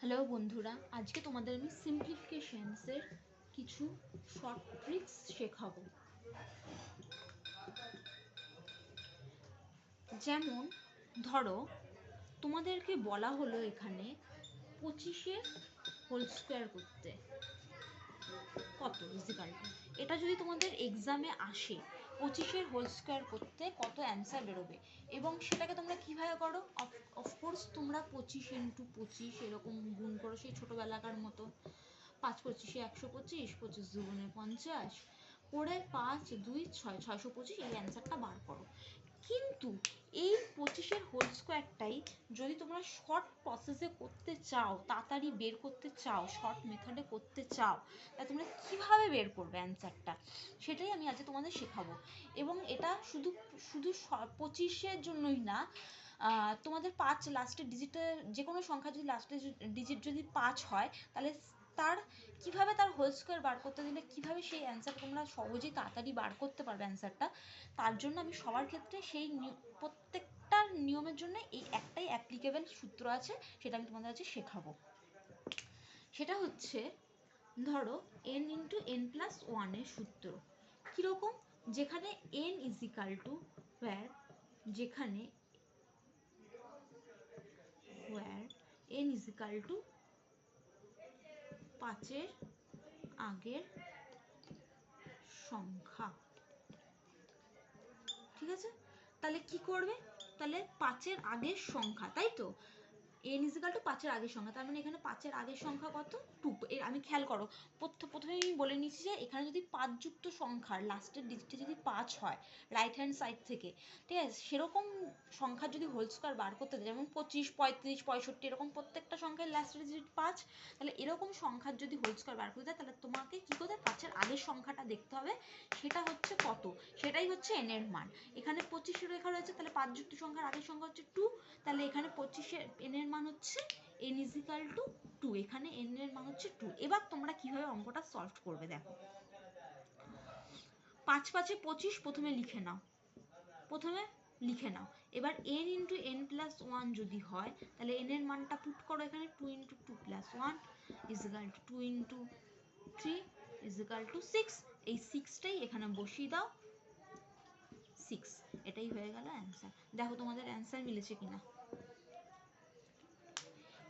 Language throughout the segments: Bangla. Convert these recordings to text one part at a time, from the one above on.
হ্যালো বন্ধুরা, আজকে তোমাদের আমি সিম্পলিফিকেশনসের কিছু শর্ট ট্রিক্স শেখাবো। যেমন ধরো তোমাদেরকে বলা হলো এখানে 25-এর হোল স্কোয়ার করতে কত ইজিক্যাল টু, এটা যদি তোমাদের এক্সামে আসে 25-এর হোল স্কোয়ার করতে কত অ্যান্সার বেরোবে এবং সেটাকে তোমরা কিভাবে করো, অফকোর্স তোমরা 25 × 25 এরকম গুণ করো সেই ছোটোবেলাকার মতো। 5×25 125, 25×2 = 50 করে 5 2 6 625 এই অ্যান্সারটা বার করো। কিন্তু এই 25-এর হোল স্কোয়ারটাই যদি তোমরা শর্ট প্রসেসে করতে চাও, তাড়াতাড়ি বের করতে চাও, শর্ট মেথডে করতে চাও, তাহলে তোমরা কিভাবে বের করবে অ্যান্সারটা, সেটাই আমি আজকে তোমাদের শেখাবো। এবং এটা শুধু 25-এর জন্যই না, তোমাদের 5 লাস্টের ডিজিটের যে কোনো সংখ্যা যদি লাস্টের ডিজিট যদি 5 হয়, তাহলে তার কিভাবে তার হোল স্কোয়ার বার করতে দিলে কিভাবে সেই অ্যান্সারটা তোমরা সহজেই তাড়াতাড়ি বার করতে পারবে অ্যান্সারটা, তার জন্য আমি সবার ক্ষেত্রে সেই প্রত্যেকটা নিয়মের জন্য এই একটাই অ্যাপ্লিকেবল সূত্র আছে, সেটা আমি তোমাদের কাছে শেখাবো। সেটা হচ্ছে ধরো n × n+1 এর সূত্র কিরকম, যেখানে n = where যেখানে n = 5-এর আগের সংখ্যা। ঠিক আছে, তাহলে কি করবে, তাহলে 5-এর আগের সংখ্যা, তাই তো n = 5-এর আগের সংখ্যা, তার মানে এখানে 5-এর আগের সংখ্যা কত 2। আমি খেয়াল করো, প্রথমে আমি বলে নিচ্ছি যে এখানে যদি 5 যুক্ত সংখ্যার লাস্টের ডিজিটে যদি 5 হয় রাইট হ্যান্ড সাইড থেকে, ঠিক আছে, সেরকম সংখ্যার যদি হোল স্কোয়ার বার করতে দেয়, যেমন 25 35 65 এরকম প্রত্যেকটা সংখ্যার লাস্টের ডিজিট 5, তাহলে এরকম সংখ্যার যদি হোল স্কোয়ার বার করতে দেয়, তাহলে তোমাকে কি করতে, 5-এর আগের সংখ্যাটা দেখতে হবে, সেটা হচ্ছে কত, সেটাই হচ্ছে n এর মান। এখানে 25 লেখা রয়েছে, তাহলে 5 যুক্ত সংখ্যার আগের সংখ্যা হচ্ছে 2, তাহলে এখানে 25-এর n এর মান হচ্ছে n = 2, এখানে n এর মান হচ্ছে 2। এবার তোমরা কিভাবে অঙ্কটা সলভ করবে দেখো, 5 5 25 প্রথমে লিখে নাও। এবার n × n+1 যদি হয়, তাহলে n এর মানটা পুট করো এখানে, 2 × 2+1 = 2 × 3 = 6, এই 6টাই এখানে বসিয়ে দাও, 6, এটাই হয়ে গেল অ্যান্সার। দেখো তোমাদের অ্যান্সার মিলেছে কিনা।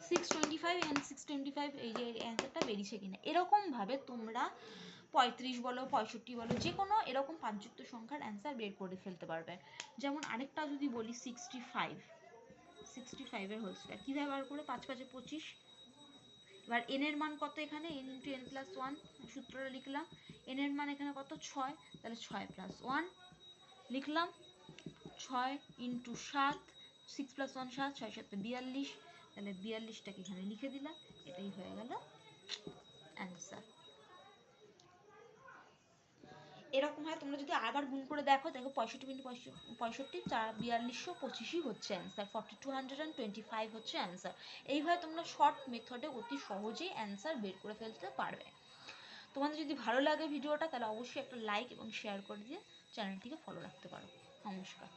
625 and 625 এই যে অ্যান্সারটা বেরিয়েছে কিনা। এরকম ভাবে তোমরা 35 বলো 65 বলো যে কোনো এরকম 5 যুক্ত সংখ্যার অ্যান্সার বের করে ফেলতে পারবে। যেমন আরেকটা যদি বলি 65 এর হোল স্কয়ার কিভাবে বার করে, 5 5 25। এবার n এর মান কত, এখানে n × n+1 সূত্রটা লিখলাম, n এর মান এখানে কত 6, তাহলে 6 + 1 লিখলাম, 6 × 7 6 + 1 7, 6 7 42, তাহলে 42টাকে এখানে লিখে দিলাম, এটাই হয়ে গেল অ্যান্সার। এরকম হয় তোমরা যদি আবার গুণ করে দেখো, 65 × 65 4225 হচ্ছে অ্যান্সার, 4225 হচ্ছে অ্যান্সার। এইভাবে তোমরা শর্ট মেথডে অতি সহজেই অ্যান্সার বের করে ফেলতে পারবে। তোমাদের যদি ভালো লাগে ভিডিওটা, তাহলে অবশ্যই একটা লাইক এবং শেয়ার করে দিয়ে চ্যানেলটিকে ফলো রাখতে পারো। নমস্কার।